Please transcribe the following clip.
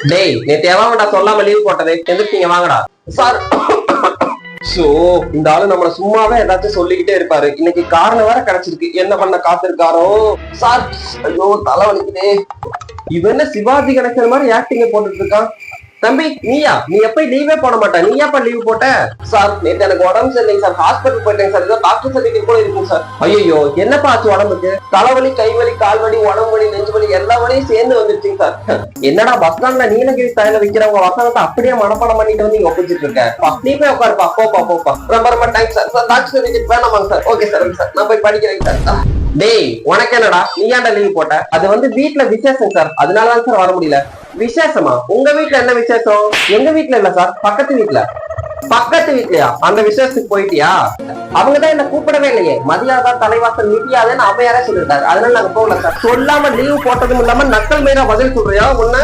டேய் நேத்து எவன்டா சொல்லாம லீவ் போட்டது எந்திரிச்சீங்க வாங்கடா சார். சோ இந்த ஆளு நம்மள சும்மாவே ஏதாச்சும் சொல்லிக்கிட்டே இருப்பாரு. இன்னைக்கு காரணம் வேற கிடைச்சிருக்கு. என்ன பண்ண காத்திருக்காரோ சார். ஐயோ தலை வலிக்குதே. இவன் என்ன சிவாஜி கணேசன் மாதிரி ஆக்டிங்க போட்டுட்டு இருக்கான். தம்பி நீயா? நீ எப்ப லீவே போட மாட்ட, நீ ஏப்பா லீவ் போட்ட? சார் நேத்து எனக்கு உடம்பு சரியில்லைங்க சார், ஹாஸ்பிட்டல் போயிட்டேங்க சார். ஏதோ டாக்டர் சர்டிபிகேட் கூட இருக்குங்க சார். ஐயோ என்னப்பா ஆச்சு உடம்புக்கு? தலைவலி, கைவலி, கால்வலி, உடம்பு வலி, நெஞ்சு வலி எல்லா வலியும் சேர்ந்து வந்துருச்சுங்க சார். என்னடா பஸ் ஸ்டாண்ட்ல நீலகிரி ஸ்டைல விக்கிறவங்க வசனத்தை அப்படியே மனப்பாடம் பண்ணிட்டு வந்து இங்க ஒப்பிச்சிட்டு இருக்க. நீ போய் உட்காருப்பா. போப்பா. ரொம்ப ரொம்ப thanks sir. Sir doctor certificate வேணாமாங்க சார்? ஓகே சார் சார் நான் போய் படிக்கிறேன் சார். டேய் உனக்கு என்னடா, நீ ஏன்டா லீவ் போட்ட? அது வந்து வீட்டுல விசேஷம் சார், அதனாலதான் சார் வர முடியல. விசேஷமா? உங்க வீட்டுல என்ன விசேஷம்? எங்க வீட்டுல இல்ல சார், பக்கத்து வீட்டுல. பக்கத்து வீட்லயா? அந்த விசேஷத்துக்கு போயிட்டியா? அவங்கதான் என்ன கூப்பிடவே இல்லையே. மதியாதா தலைவாசல் நீட்டியாதேன்னு அவையாரே சொல்லிட்டாரு. அதனால நாங்க போகல சார். சொல்லாம லீவ் போட்டதும் இல்லாம நக்கல் மேல பதில் சொல்றியா உன்ன?